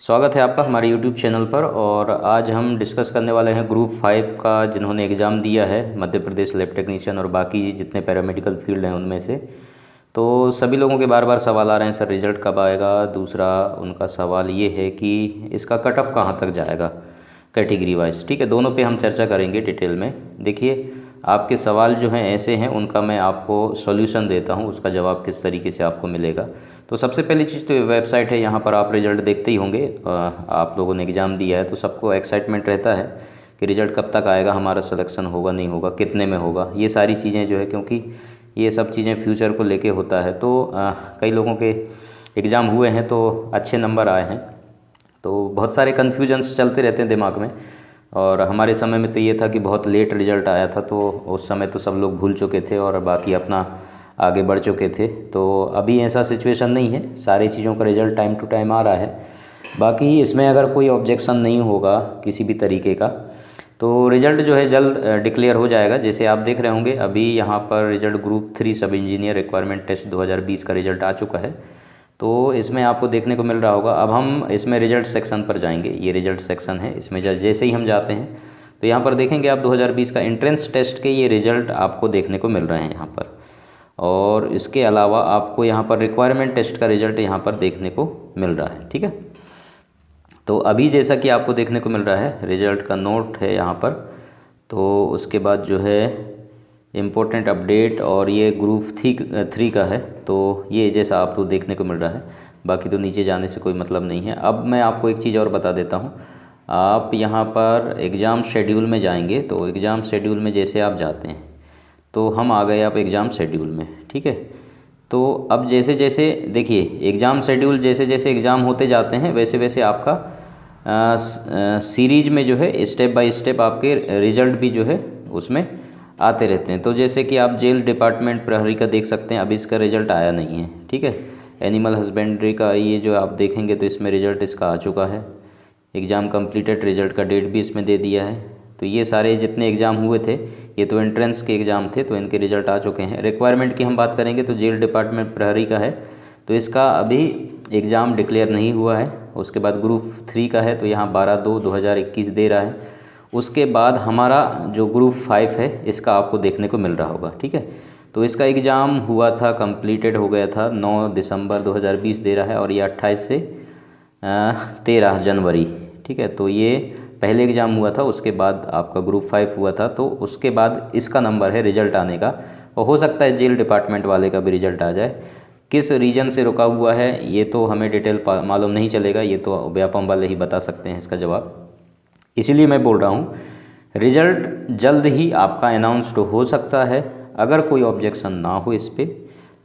स्वागत है आपका हमारे YouTube चैनल पर। और आज हम डिस्कस करने वाले हैं ग्रुप 5 का, जिन्होंने एग्ज़ाम दिया है मध्य प्रदेश लैब टेक्नीशियन और बाकी जितने पैरामेडिकल फील्ड हैं उनमें से। तो सभी लोगों के बार बार सवाल आ रहे हैं, सर रिज़ल्ट कब आएगा। दूसरा उनका सवाल ये है कि इसका कट ऑफ कहाँ तक जाएगा कैटेगरी वाइज। ठीक है, दोनों पे हम चर्चा करेंगे डिटेल में। देखिए, आपके सवाल जो हैं ऐसे हैं, उनका मैं आपको सॉल्यूशन देता हूं, उसका जवाब किस तरीके से आपको मिलेगा। तो सबसे पहली चीज़ तो वेबसाइट है, यहाँ पर आप रिज़ल्ट देखते ही होंगे। आप लोगों ने एग्ज़ाम दिया है तो सबको एक्साइटमेंट रहता है कि रिज़ल्ट कब तक आएगा, हमारा सिलेक्शन होगा नहीं होगा, कितने में होगा, ये सारी चीज़ें जो है, क्योंकि ये सब चीज़ें फ्यूचर को लेके होता है। तो कई लोगों के एग्ज़ाम हुए हैं तो अच्छे नंबर आए हैं, तो बहुत सारे कन्फ्यूजन्स चलते रहते हैं दिमाग में। और हमारे समय में तो ये था कि बहुत लेट रिज़ल्ट आया था, तो उस समय तो सब लोग भूल चुके थे और बाकी अपना आगे बढ़ चुके थे। तो अभी ऐसा सिचुएशन नहीं है, सारी चीज़ों का रिज़ल्ट टाइम टू टाइम आ रहा है। बाकी इसमें अगर कोई ऑब्जेक्शन नहीं होगा किसी भी तरीके का, तो रिज़ल्ट जो है जल्द डिक्लेयर हो जाएगा। जैसे आप देख रहे होंगे अभी यहाँ पर रिज़ल्ट ग्रुप 3 सब इंजीनियर रिक्वायरमेंट टेस्ट 2020 का रिज़ल्ट आ चुका है। तो इसमें आपको देखने को मिल रहा होगा। अब हम इसमें रिज़ल्ट सेक्शन पर जाएंगे, ये रिज़ल्ट सेक्शन है। इसमें जैसे ही हम जाते हैं तो यहाँ पर देखेंगे आप 2020 का एंट्रेंस टेस्ट के ये रिज़ल्ट आपको देखने को मिल रहे हैं यहाँ पर। और इसके अलावा आपको यहाँ पर रिक्वायरमेंट टेस्ट का रिज़ल्ट यहाँ पर देखने को मिल रहा है। ठीक है, तो अभी जैसा कि आपको देखने को मिल रहा है रिज़ल्ट का नोट है यहाँ पर। तो उसके बाद जो है इम्पोर्टेंट अपडेट, और ये ग्रुप 3 का है। तो ये जैसा आपको देखने को मिल रहा है, बाकी तो नीचे जाने से कोई मतलब नहीं है। अब मैं आपको एक चीज़ और बता देता हूँ। आप यहाँ पर एग्ज़ाम शेड्यूल में जाएंगे, तो एग्ज़ाम शेड्यूल में जैसे आप जाते हैं तो हम आ गए आप एग्ज़ाम शेड्यूल में। ठीक है, तो अब जैसे जैसे देखिए एग्ज़ाम शेड्यूल, जैसे जैसे एग्ज़ाम होते जाते हैं वैसे वैसे आपका सीरीज में जो है स्टेप बाय स्टेप आपके रिज़ल्ट भी जो है उसमें आते रहते हैं। तो जैसे कि आप जेल डिपार्टमेंट प्रहरी का देख सकते हैं, अभी इसका रिज़ल्ट आया नहीं है। ठीक है, एनिमल हस्बेंड्री का ये जो आप देखेंगे तो इसमें रिज़ल्ट इसका आ चुका है। एग्ज़ाम कंप्लीटेड रिज़ल्ट का डेट भी इसमें दे दिया है। तो ये सारे जितने एग्ज़ाम हुए थे ये तो एंट्रेंस के एग्ज़ाम थे, तो इनके रिज़ल्ट आ चुके हैं। रिक्वायरमेंट की हम बात करेंगे तो जेल डिपार्टमेंट प्रहरी का है, तो इसका अभी एग्ज़ाम डिक्लेयर नहीं हुआ है। उसके बाद ग्रुप 3 का है, तो यहाँ 12/2/2021 दे रहा है। उसके बाद हमारा जो ग्रुप 5 है इसका आपको देखने को मिल रहा होगा। ठीक है, तो इसका एग्ज़ाम हुआ था, कंप्लीटेड हो गया था 9 दिसंबर 2020 दे रहा है, और ये 28 से 13 जनवरी। ठीक है, तो ये पहले एग्ज़ाम हुआ था, उसके बाद आपका ग्रुप 5 हुआ था। तो उसके बाद इसका नंबर है रिज़ल्ट आने का, और हो सकता है जेल डिपार्टमेंट वाले का भी रिज़ल्ट आ जाए। किस रीजन से रुका हुआ है ये तो हमें डिटेल मालूम नहीं चलेगा, ये तो व्यापम वाले ही बता सकते हैं इसका जवाब। इसीलिए मैं बोल रहा हूँ रिज़ल्ट जल्द ही आपका अनाउंस्ड हो सकता है। अगर कोई ऑब्जेक्शन ना हो इस पर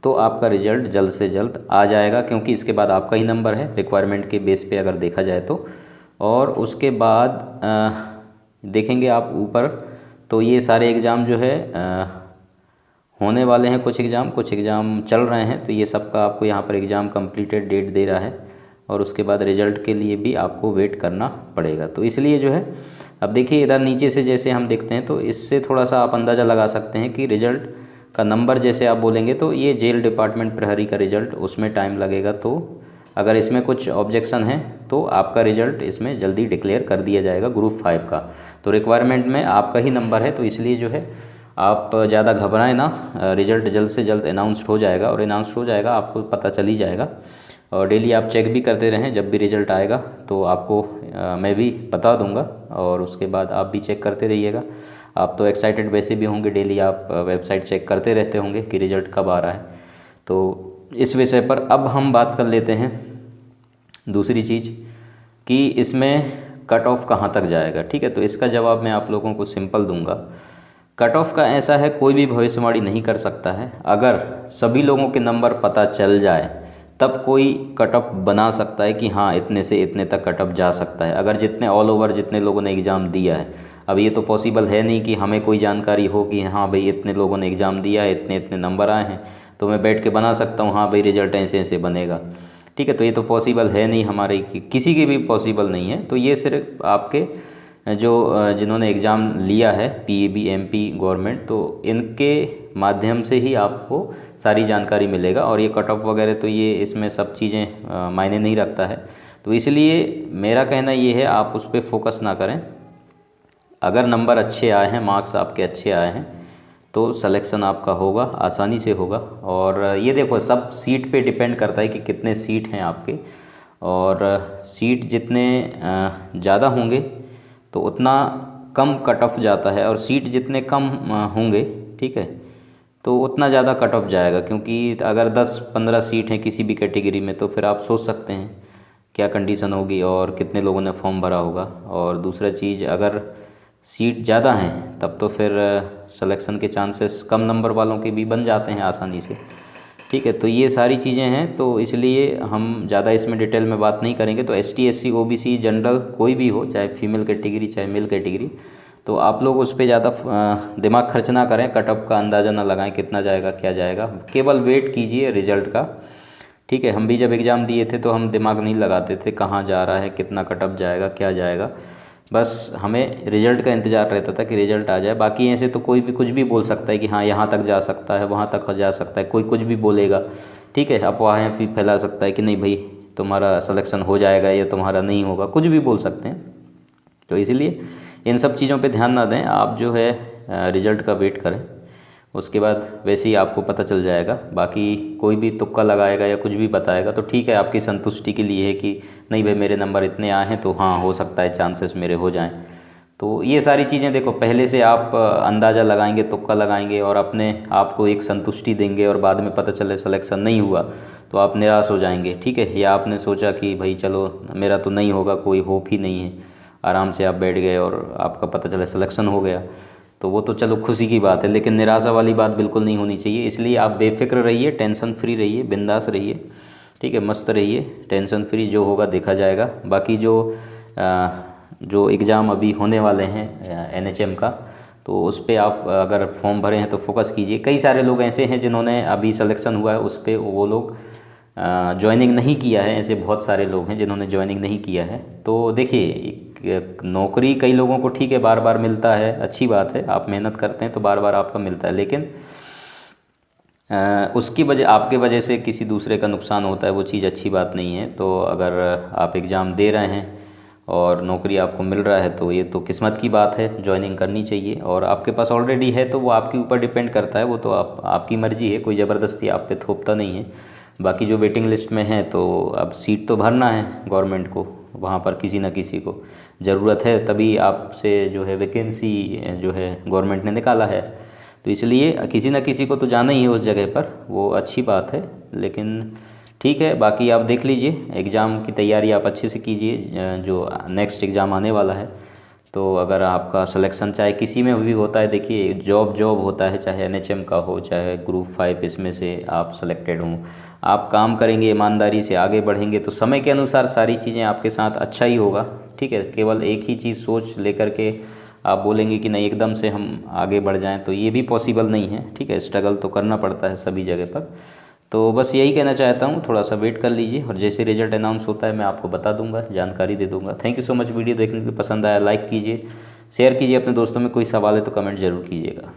तो आपका रिज़ल्ट जल्द से जल्द आ जाएगा, क्योंकि इसके बाद आपका ही नंबर है रिक्वायरमेंट के बेस पे अगर देखा जाए तो। और उसके बाद देखेंगे आप ऊपर, तो ये सारे एग्ज़ाम जो है होने वाले हैं। कुछ एग्ज़ाम चल रहे हैं, तो ये सबका आपको यहाँ पर एग्ज़ाम कंप्लीटेड डेट दे रहा है, और उसके बाद रिज़ल्ट के लिए भी आपको वेट करना पड़ेगा। तो इसलिए जो है अब देखिए इधर नीचे से जैसे हम देखते हैं तो इससे थोड़ा सा आप अंदाज़ा लगा सकते हैं कि रिज़ल्ट का नंबर जैसे आप बोलेंगे तो ये जेल डिपार्टमेंट प्रहरी का रिज़ल्ट, उसमें टाइम लगेगा। तो अगर इसमें कुछ ऑब्जेक्शन है तो आपका रिज़ल्ट इसमें जल्दी डिक्लेयर कर दिया जाएगा ग्रुप 5 का। तो रिक्वायरमेंट में आपका ही नंबर है, तो इसलिए जो है आप ज़्यादा घबराएं ना। रिज़ल्ट जल्द से जल्द अनाउंस्ड हो जाएगा, और अनाउंस्ड हो जाएगा आपको पता चल ही जाएगा। और डेली आप चेक भी करते रहें, जब भी रिज़ल्ट आएगा तो आपको मैं भी बता दूंगा, और उसके बाद आप भी चेक करते रहिएगा। आप तो एक्साइटेड वैसे भी होंगे, डेली आप वेबसाइट चेक करते रहते होंगे कि रिज़ल्ट कब आ रहा है। तो इस विषय पर अब हम बात कर लेते हैं दूसरी चीज़ कि इसमें कट ऑफ कहाँ तक जाएगा। ठीक है, तो इसका जवाब मैं आप लोगों को सिंपल दूंगा। कट ऑफ का ऐसा है, कोई भी भविष्यवाणी नहीं कर सकता है। अगर सभी लोगों के नंबर पता चल जाए तब कोई कट ऑफ बना सकता है कि हाँ इतने से इतने तक कट ऑफ जा सकता है। अगर जितने ऑल ओवर जितने लोगों ने एग्ज़ाम दिया है, अब ये तो पॉसिबल है नहीं कि हमें कोई जानकारी हो कि हाँ भाई इतने लोगों ने एग्ज़ाम दिया है, इतने इतने नंबर आए हैं, तो मैं बैठ के बना सकता हूँ हाँ भाई रिज़ल्ट ऐसे ऐसे बनेगा। ठीक है, तो ये तो पॉसिबल है नहीं, हमारे किसी की भी पॉसिबल नहीं है। तो ये सिर्फ आपके जो जिन्होंने एग्ज़ाम लिया है पीईबी एमपी गवर्नमेंट, तो इनके माध्यम से ही आपको सारी जानकारी मिलेगा। और ये कट ऑफ वगैरह तो ये इसमें सब चीज़ें मायने नहीं रखता है। तो इसलिए मेरा कहना ये है, आप उस पर फोकस ना करें। अगर नंबर अच्छे आए हैं, मार्क्स आपके अच्छे आए हैं, तो सिलेक्शन आपका होगा, आसानी से होगा। और ये देखो, सब सीट पे डिपेंड करता है कि कितने सीट हैं आपके, और सीट जितने ज़्यादा होंगे तो उतना कम कट ऑफ जाता है, और सीट जितने कम होंगे, ठीक है, तो उतना ज़्यादा कट ऑफ जाएगा। क्योंकि अगर 10-15 सीट हैं किसी भी कैटेगरी में, तो फिर आप सोच सकते हैं क्या कंडीशन होगी और कितने लोगों ने फॉर्म भरा होगा। और दूसरा चीज़, अगर सीट ज़्यादा हैं तब तो फिर सिलेक्शन के चांसेस कम नंबर वालों के भी बन जाते हैं आसानी से, ठीक है। तो ये सारी चीज़ें हैं, तो इसलिए हम ज़्यादा इसमें डिटेल में बात नहीं करेंगे। तो ST SC OBC जनरल कोई भी हो, चाहे फीमेल कैटेगरी चाहे मेल कैटेगरी, तो आप लोग उस पर ज़्यादा दिमाग खर्च ना करें, कटअप का अंदाज़ा ना लगाएं कितना जाएगा क्या जाएगा, केवल वेट कीजिए रिज़ल्ट का, ठीक है। हम भी जब एग्ज़ाम दिए थे तो हम दिमाग नहीं लगाते थे कहाँ जा रहा है, कितना कटअप जाएगा क्या जाएगा, बस हमें रिज़ल्ट का इंतज़ार रहता था कि रिज़ल्ट आ जाए। बाकी ऐसे तो कोई भी कुछ भी बोल सकता है कि हाँ यहाँ तक जा सकता है, वहाँ तक जा सकता है, कोई कुछ भी बोलेगा, ठीक है। अफवाहें भी फैला सकता है कि नहीं भाई तुम्हारा सिलेक्शन हो जाएगा या तुम्हारा नहीं होगा, कुछ भी बोल सकते हैं। तो इसलिए इन सब चीज़ों पे ध्यान ना दें, आप जो है रिज़ल्ट का वेट करें, उसके बाद वैसे ही आपको पता चल जाएगा। बाकी कोई भी तुक्का लगाएगा या कुछ भी बताएगा तो ठीक है, आपकी संतुष्टि के लिए है कि नहीं भाई मेरे नंबर इतने आए हैं तो हाँ हो सकता है चांसेस मेरे हो जाएं। तो ये सारी चीज़ें देखो, पहले से आप अंदाज़ा लगाएंगे, तुक्का लगाएंगे और अपने आप को एक संतुष्टि देंगे, और बाद में पता चले सिलेक्शन नहीं हुआ तो आप निराश हो जाएंगे, ठीक है। या आपने सोचा कि भाई चलो मेरा तो नहीं होगा, कोई होप ही नहीं है, आराम से आप बैठ गए और आपका पता चला सिलेक्शन हो गया, तो वो तो चलो खुशी की बात है, लेकिन निराशा वाली बात बिल्कुल नहीं होनी चाहिए। इसलिए आप बेफिक्र रहिए, टेंशन फ्री रहिए, बिंदास रहिए, ठीक है, मस्त रहिए, टेंशन फ्री, जो होगा देखा जाएगा। बाकी जो एग्ज़ाम अभी होने वाले हैं NHM का, तो उस पर आप अगर फॉर्म भरे हैं तो फोकस कीजिए। कई सारे लोग ऐसे हैं जिन्होंने अभी सिलेक्शन हुआ है उस पर वो लोग ज्वाइनिंग नहीं किया है, ऐसे बहुत सारे लोग हैं जिन्होंने ज्वाइनिंग नहीं किया है। तो देखिए, एक नौकरी कई लोगों को ठीक है बार बार मिलता है, अच्छी बात है, आप मेहनत करते हैं तो बार बार आपका मिलता है, लेकिन उसकी वजह, आपके वजह से किसी दूसरे का नुकसान होता है, वो चीज़ अच्छी बात नहीं है। तो अगर आप एग्ज़ाम दे रहे हैं और नौकरी आपको मिल रहा है तो ये तो किस्मत की बात है, ज्वाइनिंग करनी चाहिए। और आपके पास ऑलरेडी है तो वो आपके ऊपर डिपेंड करता है, वो तो आपकी मर्ज़ी है, कोई ज़बरदस्ती आप पे थोपता नहीं है। बाकी जो वेटिंग लिस्ट में है तो अब सीट तो भरना है गवर्नमेंट को, वहाँ पर किसी न किसी को ज़रूरत है, तभी आपसे जो है वैकेंसी जो है गवर्नमेंट ने निकाला है, तो इसलिए किसी न किसी को तो जाना ही है उस जगह पर, वो अच्छी बात है। लेकिन ठीक है, बाकी आप देख लीजिए, एग्ज़ाम की तैयारी आप अच्छे से कीजिए, जो नेक्स्ट एग्ज़ाम आने वाला है। तो अगर आपका सिलेक्शन चाहे किसी में भी होता है, देखिए जॉब होता है, चाहे NHM का हो चाहे ग्रुप 5, इसमें से आप सेलेक्टेड हों, आप काम करेंगे ईमानदारी से, आगे बढ़ेंगे तो समय के अनुसार सारी चीज़ें आपके साथ अच्छा ही होगा, ठीक है। केवल एक ही चीज़ सोच लेकर के आप बोलेंगे कि नहीं एकदम से हम आगे बढ़ जाएं, तो ये भी पॉसिबल नहीं है, ठीक है। स्ट्रगल तो करना पड़ता है सभी जगह पर। तो बस यही कहना चाहता हूँ, थोड़ा सा वेट कर लीजिए, और जैसे रिजल्ट अनाउंस होता है मैं आपको बता दूंगा, जानकारी दे दूंगा। Thank you so much, video देखने के लिए, पसंद आया लाइक कीजिए, शेयर कीजिए अपने दोस्तों में, कोई सवाल है तो कमेंट ज़रूर कीजिएगा।